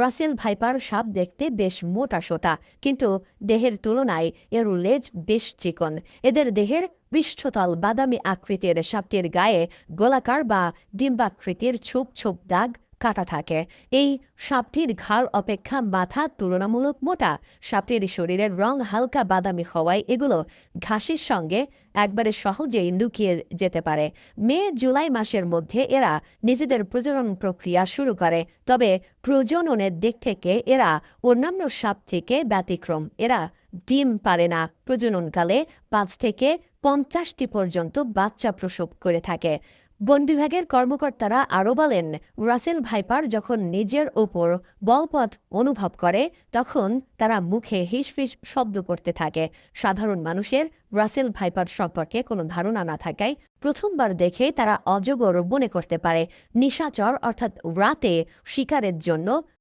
Russell viper সাপ দেখতে বেশ মোটাসোটা, কিন্তু দেহের তুলনায় এর লেজ বেশ চিকন। এদের দেহের পৃষ্ঠতল বাদামি আকৃতির, সাপটির গায়ে গোলাকার বা ডিম্বাকৃতির ছোপ ছোপ দাগ কাটা থাকে। এই সাপটির ঘাড় অপেক্ষা মাথা তুলনামূলক মোটা। সাপটির শরীরের রং হালকা বাদামি হওয়ায় এগুলো ঘাসের সঙ্গে একবারে সহজেই লুকিয়ে যেতে পারে। জুলাই মাসের মধ্যে এরা নিজেদের প্রজনন প্রক্রিয়া শুরু করে, তবে প্রজননের দিক থেকে এরা অন্যান্য সাপ থেকে ব্যতিক্রম। এরা ডিম পারে না। প্রজননকালে ৫ থেকে ৫০টি পর্যন্ত বাচ্চা প্রসব করে থাকে। বন বিভাগের কর্মকর্তারা আরও বলেন, রাসেল ভাইপার যখন নিজের ওপর বলপথ অনুভব করে তখন তারা মুখে হিসফিস শব্দ করতে থাকে। সাধারণ মানুষের রাসেল ভাইপার সম্পর্কে কোনো ধারণা না থাকায় প্রথমবার দেখে তারা অজগর মনে করতে পারে। নিশাচর অর্থাৎ রাতে শিকারের জন্য